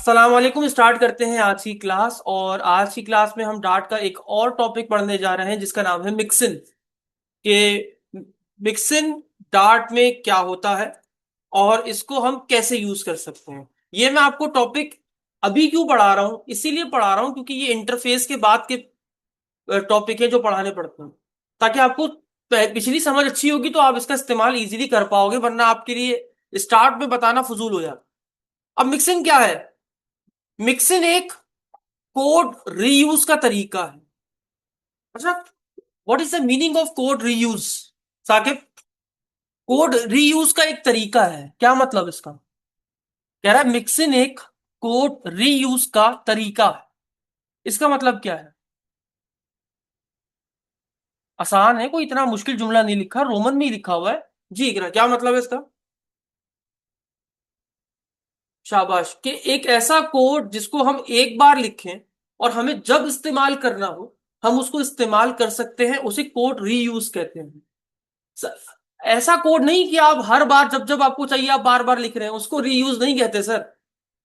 अस्सलाम वालेकुम। स्टार्ट करते हैं आज की क्लास। और आज की क्लास में हम डार्ट का एक और टॉपिक पढ़ने जा रहे हैं जिसका नाम है मिक्सिन के। मिक्सिन डार्ट में क्या होता है और इसको हम कैसे यूज कर सकते हैं। ये मैं आपको टॉपिक अभी क्यों पढ़ा रहा हूँ, इसीलिए पढ़ा रहा हूँ क्योंकि ये इंटरफेस के बाद के टॉपिक है जो पढ़ाने पड़ते हैं, ताकि आपको पिछली समझ अच्छी होगी तो आप इसका इस्तेमाल इजीली कर पाओगे, वरना आपके लिए स्टार्ट में बताना फजूल हो जाता। अब मिक्सिंग क्या है? मिक्सिंग एक कोड रीयूज का तरीका है। अच्छा, what is the meaning of code reuse? Saqib, code reuse का एक तरीका है, क्या मतलब इसका? कह रहा है मिक्सिंग एक कोड रीयूज का तरीका है। इसका मतलब क्या है? आसान है, कोई इतना मुश्किल जुमला नहीं लिखा, रोमन में ही लिखा हुआ है। जी इकरा, क्या मतलब है इसका? शाबाश। कि एक ऐसा कोड जिसको हम एक बार लिखें और हमें जब इस्तेमाल करना हो हम उसको इस्तेमाल कर सकते हैं, उसे कोड रीयूज कहते हैं। स- ऐसा कोड नहीं कि आप हर बार जब जब आपको चाहिए आप बार बार लिख रहे हैं, उसको रीयूज नहीं कहते सर।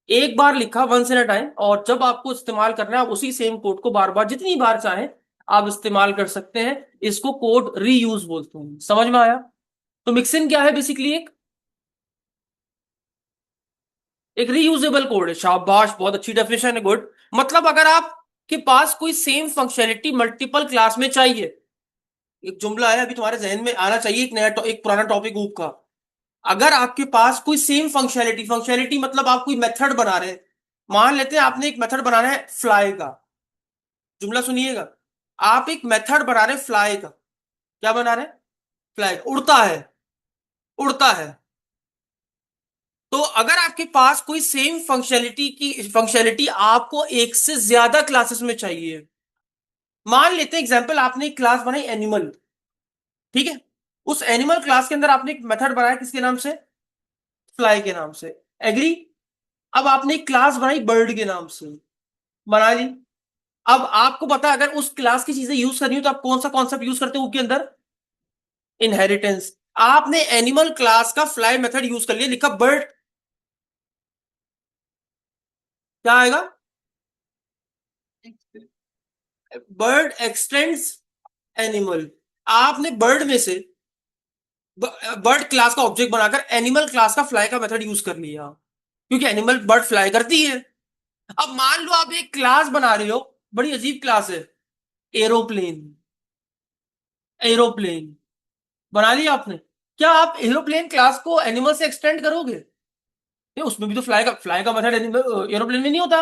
एक बार लिखा, वंस इन अ टाइम, और जब आपको इस्तेमाल करना है आप उसी सेम कोड को बार बार जितनी बार चाहें आप इस्तेमाल कर सकते हैं। इसको कोड रीयूज बोलते हैं। समझ में आया? तो मिक्सिंग क्या है? बेसिकली एक रीयूजेबल कोड है। शाबाश, बहुत अच्छी डेफिनेशन है, गुड। मतलब अगर आपके पास कोई सेम फंक्शनलिटी मल्टीपल क्लास में चाहिए, एक जुमला है अभी तुम्हारे जहन में आना चाहिए, एक नया एक पुराना टॉपिक ऊप का। अगर आपके पास कोई सेम फंक्शनलिटी, फंक्शनलिटी मतलब आप कोई मेथड बना रहे हैं। मान लेते हैं आपने एक मेथड बनाना है फ्लाई का। जुमला सुनिएगा। आप एक मेथड बना रहे हैं फ्लाई का। क्या बना रहे हैं? फ्लाई, उड़ता है। उड़ता है। तो अगर आपके पास कोई सेम फंक्शनलिटी आपको एक से ज्यादा क्लासेस में चाहिए। मान लेते हैं एग्जांपल, आपने एक क्लास बनाई एनिमल। ठीक है। उस एनिमल क्लास के अंदर आपने एक मेथड बनाया किसके नाम से? फ्लाई के नाम से। एग्री? अब आपने एक क्लास बनाई बर्ड के नाम से। बना ली। अब आपको पता है अगर उस क्लास की चीजें यूज करनी हो तो आप कौन सा कॉन्सेप्ट यूज करते हो उसके अंदर? इनहेरिटेंस। आपने एनिमल क्लास का फ्लाई मेथड यूज कर लिया, लिखा बर्ड। क्या आएगा? Bird x tends animal. आपने बर्ड में से बर्ड क्लास का ऑब्जेक्ट बनाकर एनिमल क्लास का फ्लाई का मेथड यूज कर लिया, क्योंकि एनिमल बर्ड फ्लाई करती है। अब मान लो आप एक क्लास बना रहे हो, बड़ी अजीब क्लास है, एरोप्लेन। एरोप्लेन बना लिया आपने। क्या आप एरोप्लेन क्लास को एनिमल से एक्सटेंड करोगे? नहीं, उसमें भी तो फ्लाई का मेथड एरोप्लेन में नहीं होता।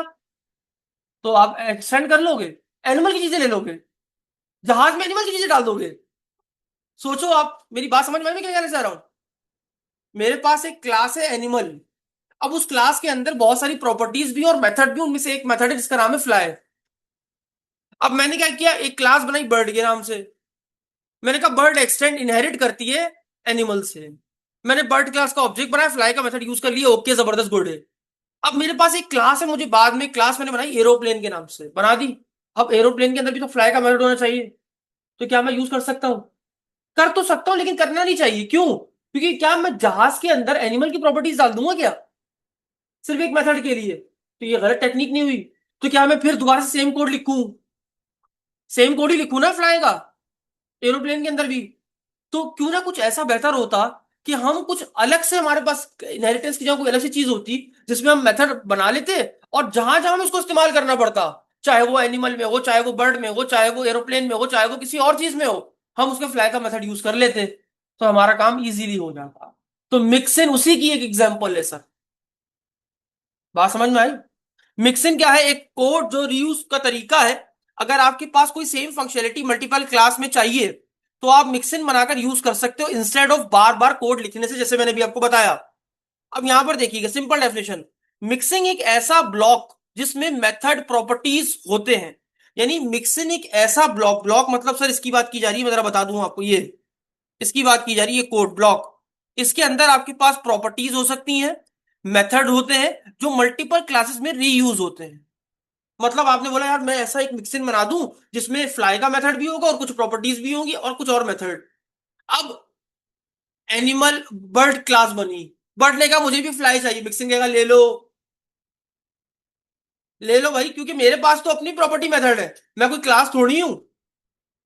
तो आप एक्सटेंड कर लोगे, एनिमल की चीजें ले लोगे, जहाज में एनिमल की चीजें डाल दोगे। सोचो आप, मेरी बात समझ में आई? मैं क्या कहना चाह रहा हूं? मेरे पास एक क्लास है एनिमल। अब उस क्लास के अंदर बहुत सारी प्रॉपर्टीज भी और मेथड भी, उनमें से एक मेथड है जिसका नाम है फ्लाई। अब मैंने क्या किया, एक क्लास बनाई बर्ड के नाम से। मैंने कहा बर्ड एक्सटेंड इनहेरिट करती है एनिमल से। मैंने बर्ड क्लास का ऑब्जेक्ट बनाया, फ्लाई का मेथड यूज कर लिया, ओके जबरदस्त, गुड है। अब मेरे पास एक क्लास है, मुझे बाद में क्लास मैंने बनाई एरोप्लेन के नाम से, बना दी। अब एरोप्लेन के अंदर भी तो फ्लाई का मेथड होना चाहिए। तो क्या मैं यूज कर सकता हूँ? कर तो सकता हूँ, लेकिन करना नहीं चाहिए। क्यों? क्योंकि क्या मैं जहाज के अंदर एनिमल की प्रॉपर्टीज डाल दूंगा क्या, सिर्फ एक मेथड के लिए? तो ये गलत टेक्निक नहीं हुई? तो क्या मैं फिर दोबारा से सेम कोड लिखूं? सेम कोड ही लिखूं ना फ्लाई का, एरोप्लेन के अंदर भी। तो क्यों ना कुछ ऐसा बेहतर होता कि हम कुछ अलग से, हमारे पास इनहेरिटेंस की जगह कोई अलग सी चीज होती जिसमें हम मेथड बना लेते, और जहां जहां हमें उसको इस्तेमाल करना पड़ता, चाहे वो एनिमल में हो, चाहे वो बर्ड में हो, चाहे वो एरोप्लेन में हो, चाहे वो किसी और चीज में हो, हम उसके फ्लाई का मेथड यूज कर लेते, तो हमारा काम इजीली हो जाता। तो मिक्सिन उसी की एक एग्जांपल है सर। बात समझ में आई? मिक्सिंग क्या है? एक कोड जो रीयूज का तरीका है। अगर आपके पास कोई सेम फंक्शनलिटी मल्टीपल क्लास में चाहिए तो आप मिक्सिंग बनाकर यूज कर सकते हो, instead of bar bar code लिखने से, जैसे मैंने भी आपको बताया। अब यहां पर देखिएगा सिंपल डेफिनेशन। मिक्सिंग एक ऐसा ब्लॉक जिसमें मेथड प्रॉपर्टीज होते हैं। यानी मिक्सिंग एक ऐसा ब्लॉक, ब्लॉक मतलब सर इसकी बात की जा रही है, मैं जरा बता दूं आपको, ये इसकी बात की जा रही है, कोड ब्लॉक। इसके अंदर आपके पास प्रॉपर्टीज हो सकती हैं, मेथड होते हैं जो मल्टीपल क्लासेस में रीयूज होते हैं। मतलब आपने बोला यार मैं ऐसा एक मिक्सिंग बना दूं जिसमें फ्लाई का मेथड भी होगा और कुछ प्रॉपर्टीज भी होंगी और कुछ और मेथड। अब एनिमल बर्ड क्लास बनी, बर्ड ने कहा मुझे भी फ्लाई चाहिए, मिक्सिंग कहेगा ले लो। ले लो भाई, क्योंकि मेरे पास तो अपनी प्रॉपर्टी मेथड है, मैं कोई क्लास थोड़ी हूं,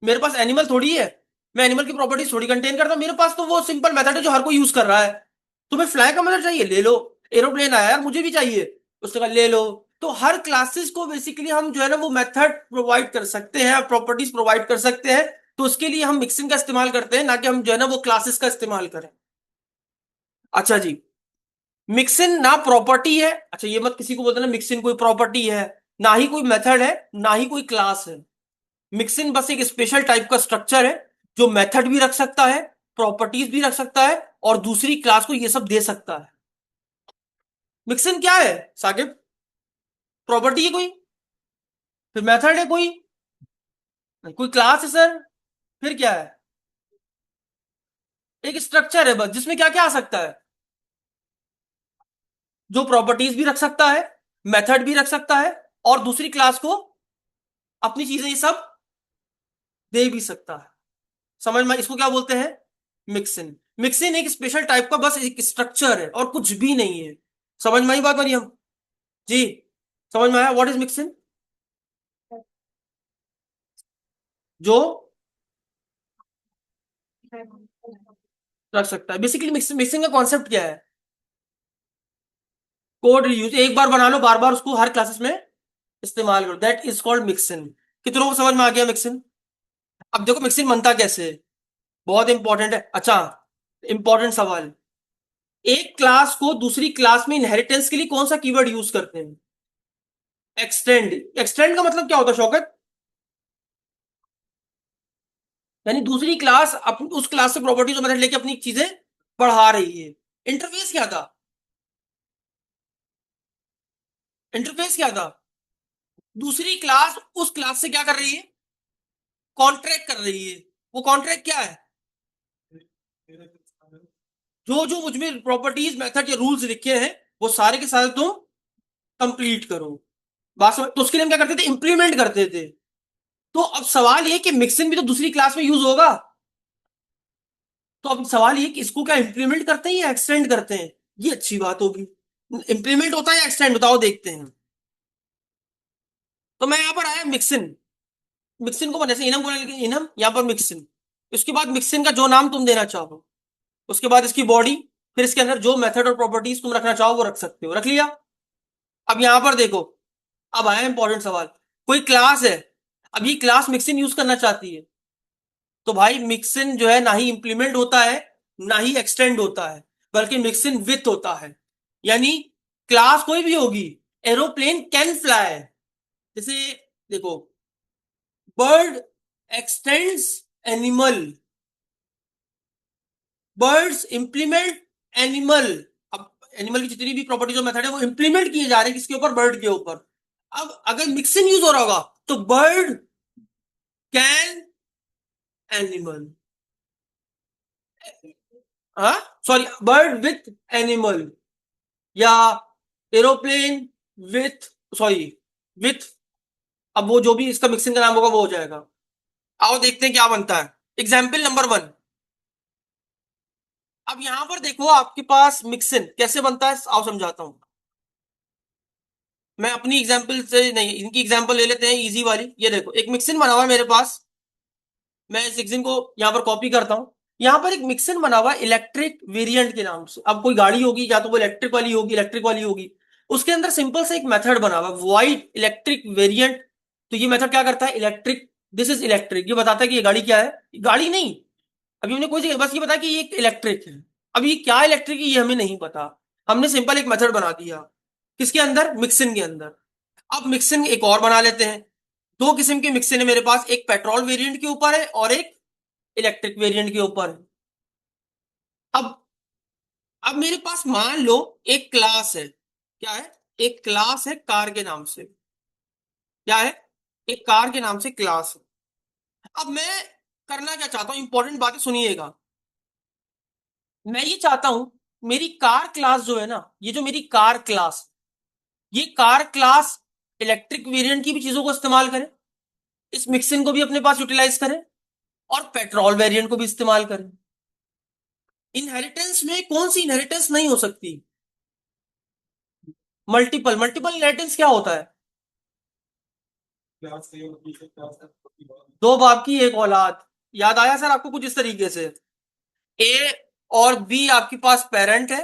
मेरे पास एनिमल थोड़ी है, मैं एनिमल की प्रॉपर्टीज थोड़ी कंटेन करता हूं, मेरे पास तो वो सिंपल मेथड है जो हर कोई यूज कर रहा है। तुम्हें फ्लाई का मेथड चाहिए, ले लो। एरोप्लेन आया यार, मुझे भी चाहिए, उसने कहा ले लो। तो हर क्लासेस को बेसिकली हम जो है ना वो मेथड प्रोवाइड कर सकते हैं, प्रॉपर्टीज प्रोवाइड कर सकते हैं। तो उसके लिए हम मिक्सिंग का इस्तेमाल करते हैं, ना कि हम जो है ना वो क्लासेस का इस्तेमाल करें। अच्छा जी, मिक्सिन ना प्रॉपर्टी है, अच्छा ये मत किसी को बोलते ना मिक्सिन कोई प्रॉपर्टी है, ना ही कोई मेथड है, ना ही कोई क्लास है। मिक्सिन बस एक स्पेशल टाइप का स्ट्रक्चर है जो मेथड भी रख सकता है, प्रॉपर्टीज भी रख सकता है, और दूसरी क्लास को ये सब दे सकता है। मिक्सिन क्या है साकिब? प्रॉपर्टी है कोई? फिर मेथड है कोई? कोई क्लास है सर? फिर क्या है? एक स्ट्रक्चर है बस, जिसमें क्या क्या आ सकता है, जो प्रॉपर्टीज भी रख सकता है, मेथड भी रख सकता है, और दूसरी क्लास को अपनी चीजें ये सब दे भी सकता है। समझ में, इसको क्या बोलते हैं? मिक्सिन। मिक्सिन एक स्पेशल टाइप का बस एक स्ट्रक्चर है और कुछ भी नहीं है। समझ में आई बात मरियम जी? समझ में आया व्हाट इज मिक्सिन? जो रख सकता है, बेसिकली मिक्सिंग का कॉन्सेप्ट क्या है? कोड रीयूज, एक बार बना लो, बार बार उसको हर क्लासेस में इस्तेमाल करो, दैट इज कॉल्ड मिक्सिन। कितनों को समझ में आ गया मिक्सिन? अब देखो मिक्सिन बनता कैसे है, बहुत इंपॉर्टेंट है। अच्छा, इंपॉर्टेंट सवाल, एक क्लास को दूसरी क्लास में इनहेरिटेंस के लिए कौन सा कीवर्ड यूज करते हैं? एक्सटेंड। एक्सटेंड का मतलब क्या होता है शौकत? यानी दूसरी क्लास उस क्लास से प्रॉपर्टीज और मेथड लेके अपनी चीजें बढ़ा रही है। इंटरफेस क्या था? इंटरफेस क्या था? दूसरी क्लास उस क्लास से क्या कर रही है? कॉन्ट्रैक्ट कर रही है। वो कॉन्ट्रैक्ट क्या है? जो जो मुझ में प्रॉपर्टीज मेथड या रूल्स लिखे हैं वो सारे के सारे तुम कंप्लीट करो। बात समझ? तो उसके लिए हम क्या करते थे, इंप्लीमेंट करते थे। तो अब सवाल ये कि मिक्सिंग भी तो दूसरी क्लास में यूज होगा। तो अब सवाल ये कि इसको क्या इंप्लीमेंट करते हैं या एक्सटेंड करते हैं? ये अच्छी बात होगी। इंप्लीमेंट होता है या एक्सटेंड होता है वो देखते हैं। तो मैं यहां पर आया मिक्सिन। मिक्सिन को जैसे इनम बोला, लेकिन इनम यहाँ पर मिक्सिन। उसके बाद मिक्सिन का जो नाम तुम देना चाहो, उसके बाद इसकी बॉडी, फिर इसके अंदर जो मेथड और प्रॉपर्टीज तुम रखना चाहो वो रख सकते हो। रख लिया? अब यहां पर देखो, अब आया इंपॉर्टेंट सवाल। कोई क्लास है, अब ये क्लास मिक्सिन यूज करना चाहती है, तो भाई मिक्सिन जो है ना ही इंप्लीमेंट होता है, ना ही एक्सटेंड होता है, बल्कि मिक्सिन विथ होता है। यानी क्लास कोई भी होगी, एरोप्लेन कैन फ्लाई, जैसे देखो, bird x tends animal, birds implement animal. अब एनिमल की जितनी भी प्रॉपर्टीज और मेथड है वो इंप्लीमेंट किए जा रहे हैं किसके ऊपर? बर्ड के ऊपर। अब अगर मिक्सिंग यूज हो रहा होगा तो बर्ड कैन एनिमल, हाँ सॉरी, बर्ड विथ एनिमल, या एरोप्लेन विथ, सॉरी, विथ, अब वो जो भी इसका मिक्सिंग का नाम होगा वो हो जाएगा। आओ देखते हैं क्या बनता है। Example number one. अब यहां पर देखो आपके पास मिक्सिन कैसे बनता है, आओ समझाता हूं। मैं अपनी एग्जाम्पल से नहीं, इनकी एग्जाम्पल ले लेते हैं इजी वाली। ये देखो एक मिक्सिन बना हुआ है मेरे पास, मैं इस मिक्सिन को यहाँ पर कॉपी करता हूँ। यहाँ पर एक मिक्सिन बना हुआ है इलेक्ट्रिक वेरिएंट के नाम से। अब कोई गाड़ी होगी या तो वो इलेक्ट्रिक वाली होगी, इलेक्ट्रिक वाली होगी, उसके अंदर सिंपल से एक मेथड बना हुआ है वाइट इलेक्ट्रिक वेरिएंट। तो ये मेथड क्या करता है? इलेक्ट्रिक, दिस इज इलेक्ट्रिक, ये बताता है कि ये गाड़ी क्या है, गाड़ी नहीं, अभी हमने कोई चीज़- बस ये बताया कि ये इलेक्ट्रिक है। अब ये क्या इलेक्ट्रिक है ये हमें नहीं पता, हमने सिंपल एक मेथड बना दिया किसके अंदर? मिक्सिन के अंदर। अब मिक्सिन एक और बना लेते हैं। दो किस्म के मिक्सिन है मेरे पास, एक पेट्रोल वेरिएंट के ऊपर है और एक इलेक्ट्रिक वेरिएंट के ऊपर है। अब अब मेरे पास मान लो एक क्लास है, क्या है? एक क्लास है कार के नाम से। क्या है? एक कार के नाम से क्लास है। अब मैं करना क्या चाहता हूं, इंपॉर्टेंट बातें सुनिएगा। मैं ये चाहता हूं मेरी कार क्लास जो है ना, ये जो मेरी कार क्लास, ये कार क्लास इलेक्ट्रिक वेरिएंट की भी चीजों को इस्तेमाल करे, इस मिक्सिंग को भी अपने पास यूटिलाइज करे, और पेट्रोल वेरिएंट को भी इस्तेमाल करे। इनहेरिटेंस में कौन सी इनहेरिटेंस नहीं हो सकती? मल्टीपल। मल्टीपल इनहेरिटेंस क्या होता है? दो बाप की एक औलाद, याद आया सर आपको कुछ इस तरीके से? ए और बी आपके पास पेरेंट है।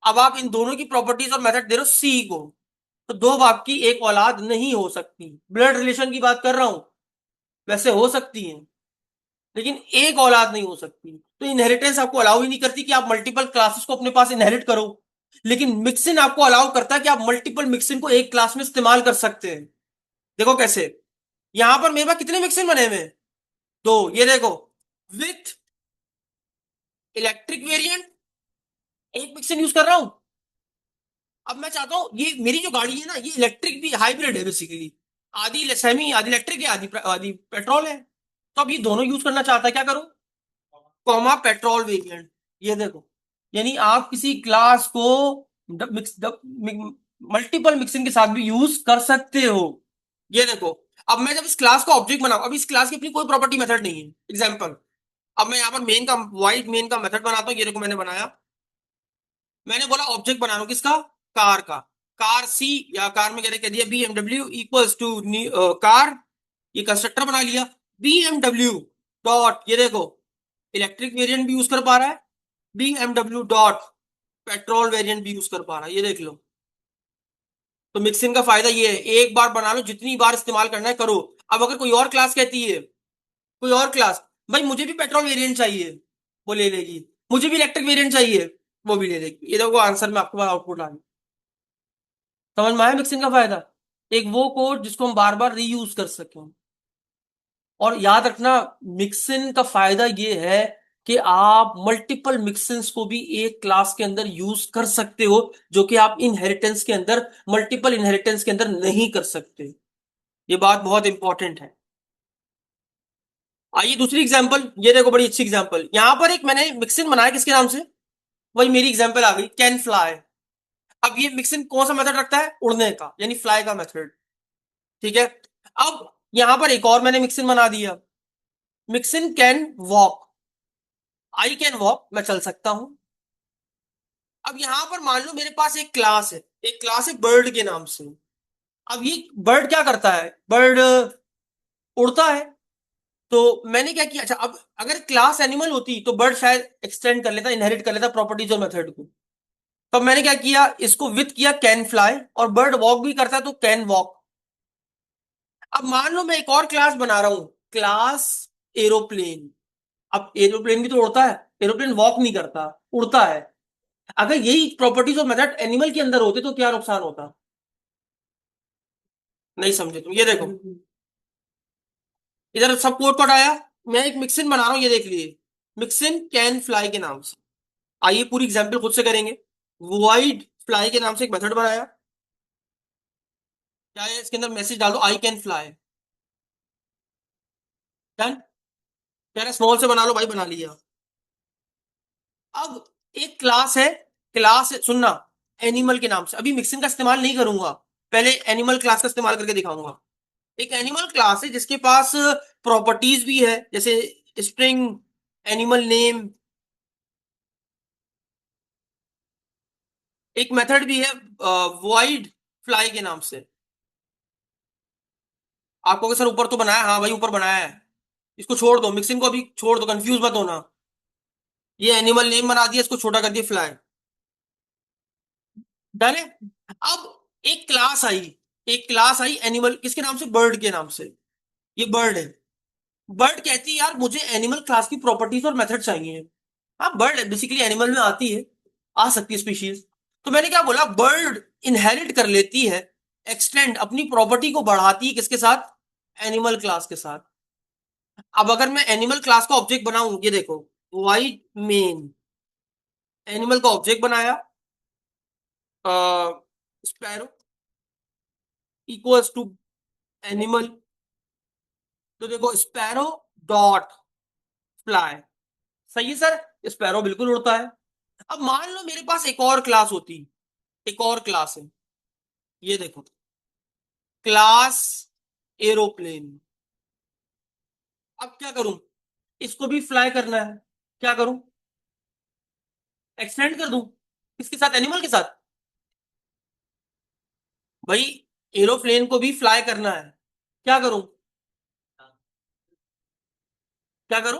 अब आप इन दोनों की प्रॉपर्टीज और मेथड दे रहे हो सी को, तो दो बाप की एक औलाद नहीं हो सकती। ब्लड रिलेशन की बात कर रहा हूं, वैसे हो सकती है लेकिन एक औलाद नहीं हो सकती। तो इनहेरिटेंस आपको अलाउ ही नहीं करती कि आप मल्टीपल क्लासेस को अपने पास इनहेरिट करो। लेकिन मिक्सिन आपको अलाउ करता है कि आप मल्टीपल मिक्सिन को एक क्लास में इस्तेमाल कर सकते हैं। देखो कैसे, यहां पर मेरे पास कितने मिक्सिन बने हुए हैं? दो, ये देखो, विथ इलेक्ट्रिक वेरिएंट एक मिक्सिन यूज कर रहा हूं। अब मैं चाहता हूं ये मेरी जो गाड़ी है ना, ये इलेक्ट्रिक भी हाइब्रिड है बेसिकली, आधी सेमी आधी इलेक्ट्रिक है, आधी आधी पेट्रोल है। तो अब ये दोनों यूज करना चाहता है, क्या करूं? कॉमा पेट्रोल वेरिएंट, ये देखो। यानी आप किसी क्लास को मल्टीपल मिक्सिंग के साथ भी यूज कर सकते हो। ये देखो, अब मैं जब इस क्लास का ऑब्जेक्ट बनाऊं, अब इस क्लास की अपनी कोई प्रॉपर्टी मेथड नहीं है। एग्जांपल, अब मैं यहाँ पर मेन का वाइड मेन का मेथड बनाता हूँ। ये देखो मैंने बनाया, मैंने बोला ऑब्जेक्ट बना रहा हूं किसका? कार का। कार सी, या कार में कह दिया BMW इक्वल्स टू कार, ये कंस्ट्रक्टर बना लिया। BMW डॉट, ये देखो, इलेक्ट्रिक वेरिएंट भी यूज कर पा रहा है, BMW डॉट पेट्रोल वेरिएंट भी यूज कर पा रहा है, ये देख लो। तो मिक्सिंग का फायदा ये है, एक बार बना लो, जितनी बार इस्तेमाल करना है करो। अब अगर कोई और क्लास कहती है, कोई और क्लास, भाई मुझे भी पेट्रोल वेरिएंट चाहिए, वो ले लेगी। मुझे भी इलेक्ट्रिक वेरिएंट चाहिए, वो भी ले लेगी। ये देखो आंसर में आपके पास आउटपुट आ गया। समझ में आया मिक्सिंग का फायदा? एक वो कोड जिसको हम बार बार रीयूज कर सकें। और याद रखना, मिक्सिंग का फायदा ये है कि आप मल्टीपल मिक्सिंस को भी एक क्लास के अंदर यूज कर सकते हो, जो कि आप इनहेरिटेंस के अंदर, मल्टीपल इनहेरिटेंस के अंदर नहीं कर सकते। ये बात बहुत इंपॉर्टेंट है। आइए दूसरी एग्जांपल, ये देखो बड़ी अच्छी एग्जांपल। यहां पर एक मैंने मिक्सिंग बनाया, किसके नाम से? वही मेरी एग्जांपल आ गई, कैन फ्लाई। अब ये मिक्सिंग कौन सा मेथड रखता है? उड़ने का, यानी फ्लाई का मेथड। ठीक है। अब यहां पर एक और मैंने मिक्सिंग बना दिया, mixing can walk. I can walk, मैं चल सकता हूं। अब यहां पर मान लो मेरे पास एक क्लास है, एक क्लास है बर्ड के नाम से। अब ये बर्ड क्या करता है? बर्ड उड़ता है। तो मैंने क्या किया, अच्छा अब अगर क्लास एनिमल होती तो बर्ड शायद एक्सटेंड कर लेता, इनहेरिट कर लेता प्रॉपर्टीज और मेथड को। तो मैंने क्या किया, इसको विथ किया कैन फ्लाई, और बर्ड वॉक भी करता है तो कैन वॉक। अब मान लो मैं एक और क्लास बना रहा हूं, क्लास एरोप्लेन। अब एरोप्लेन भी तो उड़ता है, एरोप्लेन वॉक नहीं करता, उड़ता है। अगर यही प्रॉपर्टीज और मेथड एनिमल के अंदर होते तो क्या नुकसान होता? नहीं समझे तुम? ये देखो, इधर सब कोड कोड आया। मैं एक मिक्सिन बना रहा हूं, ये देख लीजिए, मिक्सिन कैन फ्लाई के नाम से। आइए पूरी एग्जांपल खुद से करेंगे। वाइड फ्लाई के नाम से एक मेथड बनाया। क्या है इसके अंदर? मैसेज डाल दो, आई कैन फ्लाई। डन। कह रहा स्मॉल से बना लो, भाई बना लिया। अब एक क्लास है, क्लास सुनना, एनिमल के नाम से। अभी मिक्सिंग का इस्तेमाल नहीं करूंगा, पहले एनिमल क्लास का इस्तेमाल करके दिखाऊंगा। एक एनिमल क्लास है जिसके पास प्रॉपर्टीज भी है, जैसे स्ट्रिंग, एनिमल नेम, एक मेथड भी है वॉइड फ्लाई के नाम से। आपको सर ऊपर तो बनाया, हाँ भाई ऊपर बनाया है। इसको छोड़ दो, मिक्सिंग को अभी छोड़ दो, कंफ्यूज मत होना। ये एनिमल नेम बना दिया, इसको छोटा कर दिया फ्लाई। डन है। अब एक क्लास आई, एक क्लास आई एनिमल, किसके नाम से? बर्ड के नाम से। ये बर्ड है। बर्ड कहती है यार मुझे एनिमल क्लास की प्रॉपर्टीज और मेथड चाहिए। हाँ, बर्ड बेसिकली एनिमल में आती है, आ सकती है स्पीशीज। तो मैंने क्या बोला, बर्ड इनहेरिट कर लेती है, एक्सटेंड अपनी प्रॉपर्टी को बढ़ाती है, किसके साथ? एनिमल क्लास के साथ। अब अगर मैं एनिमल क्लास का ऑब्जेक्ट बनाऊं, ये देखो, वाइट मेन, एनिमल का ऑब्जेक्ट बनाया, स्पैरो इक्वल्स टू एनिमल। तो देखो स्पैरो डॉट फ्लाई। सही है सर, स्पैरो बिल्कुल उड़ता है। अब मान लो मेरे पास एक और क्लास होती, एक और क्लास है, ये देखो, क्लास एरोप्लेन। अब क्या करूं, इसको भी फ्लाई करना है, क्या करूं? एक्सटेंड कर दूं, किसके साथ? एनिमल के साथ। भाई एरोप्लेन को भी फ्लाई करना है, क्या करूं? क्या करूं?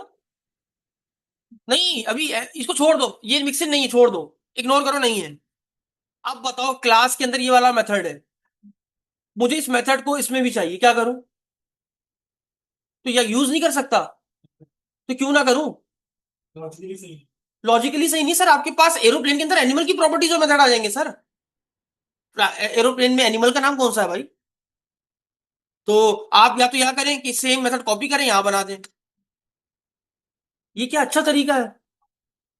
नहीं, अभी इसको छोड़ दो, ये मिक्सिंग नहीं है, छोड़ दो, इग्नोर करो, नहीं है। अब बताओ, क्लास के अंदर ये वाला मेथड है, मुझे इस मेथड को इसमें भी चाहिए, क्या करूं? तो या यूज नहीं कर सकता? तो क्यों ना करूं? लॉजिकली सही नहीं सर, आपके पास एरोप्लेन के अंदर एनिमल की प्रॉपर्टीज और मेथड आ जाएंगे सर। एरोप्लेन में एनिमल का नाम कौन सा है भाई? तो आप या तो यह करें कि सेम मेथड कॉपी करें, यहां बना दें। ये क्या अच्छा तरीका है?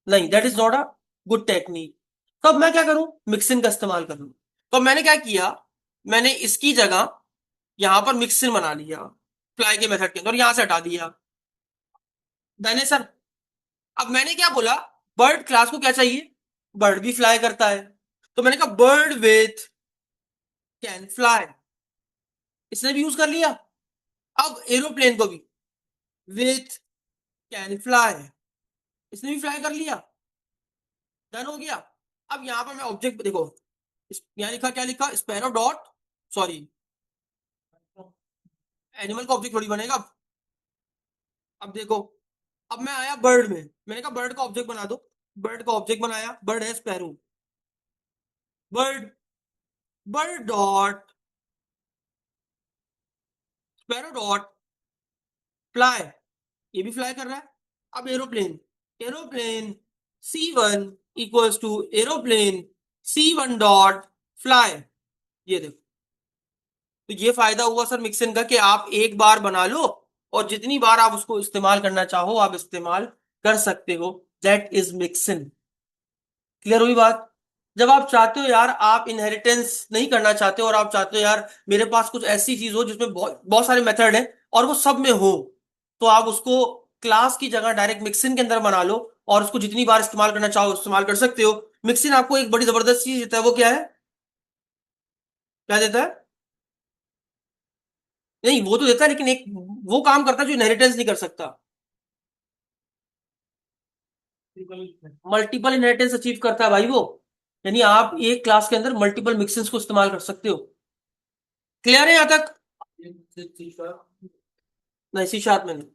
नहीं, that is not a good technique. तो अब मैं क्या करूं? मिक्सिंग का इस्तेमाल करूं। तो मैंने क्या किया, मैंने इसकी जगह यहां पर मिक्सिंग बना लिया, फ्लाई के मेथड के अंदर, यहां से हटा दिया। मैंने सर, अब मैंने क्या बोला, बर्ड क्लास को क्या चाहिए? बर्ड भी फ्लाई करता है, तो मैंने कहा बर्ड विथ कैन फ्लाई, इसने भी यूज कर लिया। अब एरोप्लेन को भी विथ कैन फ्लाई, इसने भी फ्लाई कर लिया। डन हो गया। अब यहां पर मैं ऑब्जेक्ट देखो, यहाँ लिखा, क्या लिखा, स्पैरो डॉट, सॉरी, एनिमल का ऑब्जेक्ट थोड़ी बनेगा अब देखो, अब मैं आया बर्ड में, मैंने कहा बर्ड का ऑब्जेक्ट बना दो, बर्ड का ऑब्जेक्ट बनाया, बर्ड है sparrow, bird, bird dot sparrow dot fly, ये भी फ्लाई कर रहा है। अब aeroplane, aeroplane C1 equals to aeroplane C1 dot fly, ये देखो। तो ये फायदा हुआ सर मिक्सिंग का, कि आप एक बार बना लो और जितनी बार आप उसको इस्तेमाल करना चाहो आप इस्तेमाल कर सकते हो। That is mixing. क्लियर हुई बात? जब आप चाहते हो यार, आप इनहेरिटेंस नहीं करना चाहते हो और आप चाहते हो यार मेरे पास कुछ ऐसी चीज हो जिसमें बहुत बहुत सारे मेथड हैं और वो सब में हो, तो आप उसको क्लास की जगह डायरेक्ट मिक्सिंग के अंदर बना लो और उसको जितनी बार इस्तेमाल करना चाहो इस्तेमाल कर सकते हो। मिक्सिंग आपको एक बड़ी जबरदस्त चीज देता है, वो क्या है? क्या देता है? नहीं, वो तो देता है, लेकिन एक वो काम करता है जो इनहेरिटेंस नहीं कर सकता। मल्टीपल इनहेरिटेंस अचीव करता है भाई वो, यानी आप एक क्लास के अंदर मल्टीपल मिक्सिंग्स को इस्तेमाल कर सकते हो। क्लियर है यहां तक? नहीं, सी शार्प में नहीं।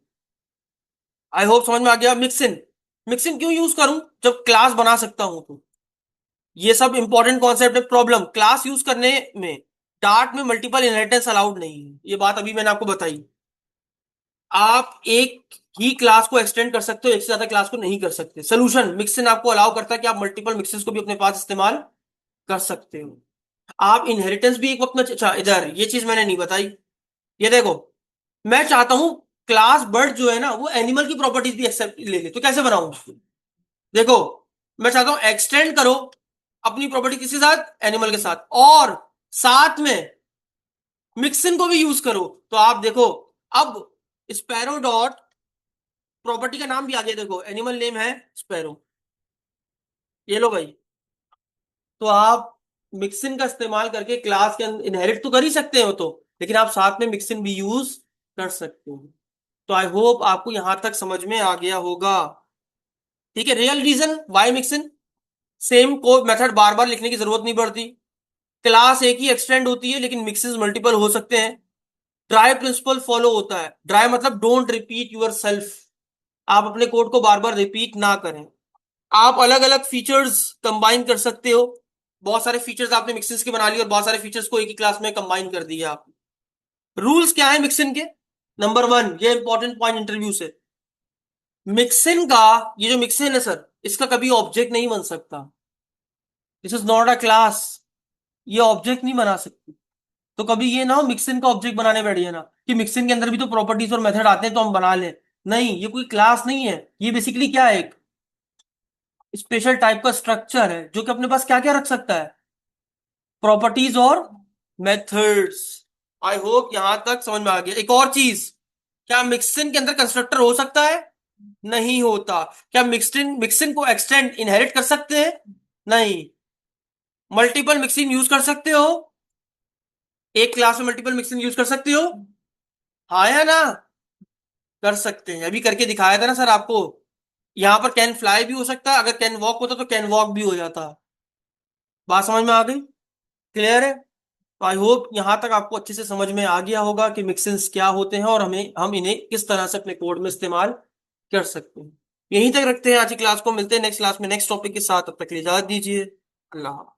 आई होप समझ में आ गया। मिक्सिंग, मिक्सिंग क्यों यूज करूं जब क्लास बना सकता हूं तो? ये सब इंपॉर्टेंट कॉन्सेप्ट है। प्रॉब्लम क्लास यूज करने में, डार्ट में मल्टीपल इनहेरिटेंस अलाउड नहीं है, ये बात अभी मैंने आपको बताई। आप एक ही क्लास को एक्सटेंड कर सकते हो, एक से ज्यादा क्लास को नहीं कर सकते। सोल्यूशन मिक्सिंग आपको अलाउ करता है कि आप मल्टीपल मिक्सिंग को भी अपने पास इस्तेमाल कर सकते हो। आप इनहेरिटेंस भी एक वक्त में, अच्छा इधर ये चीज मैंने नहीं बताई, ये देखो, मैं चाहता हूं क्लास बर्ड जो है ना वो एनिमल की प्रॉपर्टीज भी एक्सेप्ट ले ले, तो कैसे बनाऊं? देखो, मैं चाहता हूं एक्सटेंड करो अपनी प्रॉपर्टी किसके साथ, एनिमल के साथ, और साथ में मिक्सिंग को भी यूज करो। तो आप देखो, अब स्पैरो डॉट प्रॉपर्टी का नाम भी आ गया, देखो एनिमल नेम है स्पैरो, ये लो भाई। तो आप मिक्सिंग का इस्तेमाल करके क्लास के अंदर इनहेरिट तो कर ही सकते हो, तो लेकिन आप साथ में मिक्सिंग भी यूज कर सकते हो। तो आई होप आपको यहां तक समझ में आ गया होगा। ठीक है, real reason why mixing, same को मेथड बार बार लिखने की जरूरत नहीं पड़ती, क्लास एक ही एक्सटेंड होती है लेकिन मिक्सेस मल्टीपल हो सकते हैं। ड्राई प्रिंसिपल फॉलो होता है, ड्राई मतलब डोंट रिपीट यूर सेल्फ, आप अपने कोड को बार बार रिपीट ना करें। आप अलग अलग फीचर्स कंबाइन कर सकते हो, बहुत सारे फीचर्स आपने मिक्सिंग के बना लिए और बहुत सारे फीचर्स को एक ही क्लास में कंबाइन कर दिया आप। रूल्स क्या है मिक्सिंग के? नंबर वन, ये इंपॉर्टेंट पॉइंट इंटरव्यू से, मिक्सिंग का, ये जो मिक्सिंग है सर, इसका कभी ऑब्जेक्ट नहीं बन सकता। This is not a class, ये ऑब्जेक्ट नहीं बना सकती। तो कभी ये ना हो मिक्सिंग का ऑब्जेक्ट बनाने बैठ जाए ना, कि मिक्सिंग के अंदर भी तो प्रॉपर्टीज और मेथड आते हैं तो हम बना लें। नहीं, ये कोई क्लास नहीं है, ये बेसिकली क्या है, एक स्पेशल टाइप का स्ट्रक्चर है जो कि अपने पास क्या क्या रख सकता है, प्रॉपर्टीज और मेथड्स। आई होप यहां तक समझ में आ गया। एक और चीज, क्या मिक्सिंग के अंदर कंस्ट्रक्टर हो सकता है? नहीं होता। क्या मिक्सिंग मिक्सिंग को एक्सटेंड इनहेरिट कर सकते हैं? नहीं। मल्टीपल मिक्सिंग यूज कर सकते हो, एक क्लास में मल्टीपल मिक्सिंग यूज कर सकते हो, हाँ या ना? कर सकते हैं, अभी करके दिखाया था ना सर आपको। यहां पर कैन फ्लाई भी हो सकता है, अगर कैन वॉक होता तो कैन वॉक भी हो जाता। बात समझ में आ गई? क्लियर है? तो आई होप यहाँ तक आपको अच्छे से समझ में आ गया होगा कि मिक्सिंस क्या होते हैं और हम इन्हें किस तरह से अपने कोड में इस्तेमाल कर सकते हैं। यहीं तक रखते हैं आज की क्लास को, मिलते हैं नेक्स्ट क्लास में नेक्स्ट टॉपिक के साथ, तब तक के लिए इजाजत दीजिए। अल्लाह हाफ़िज़।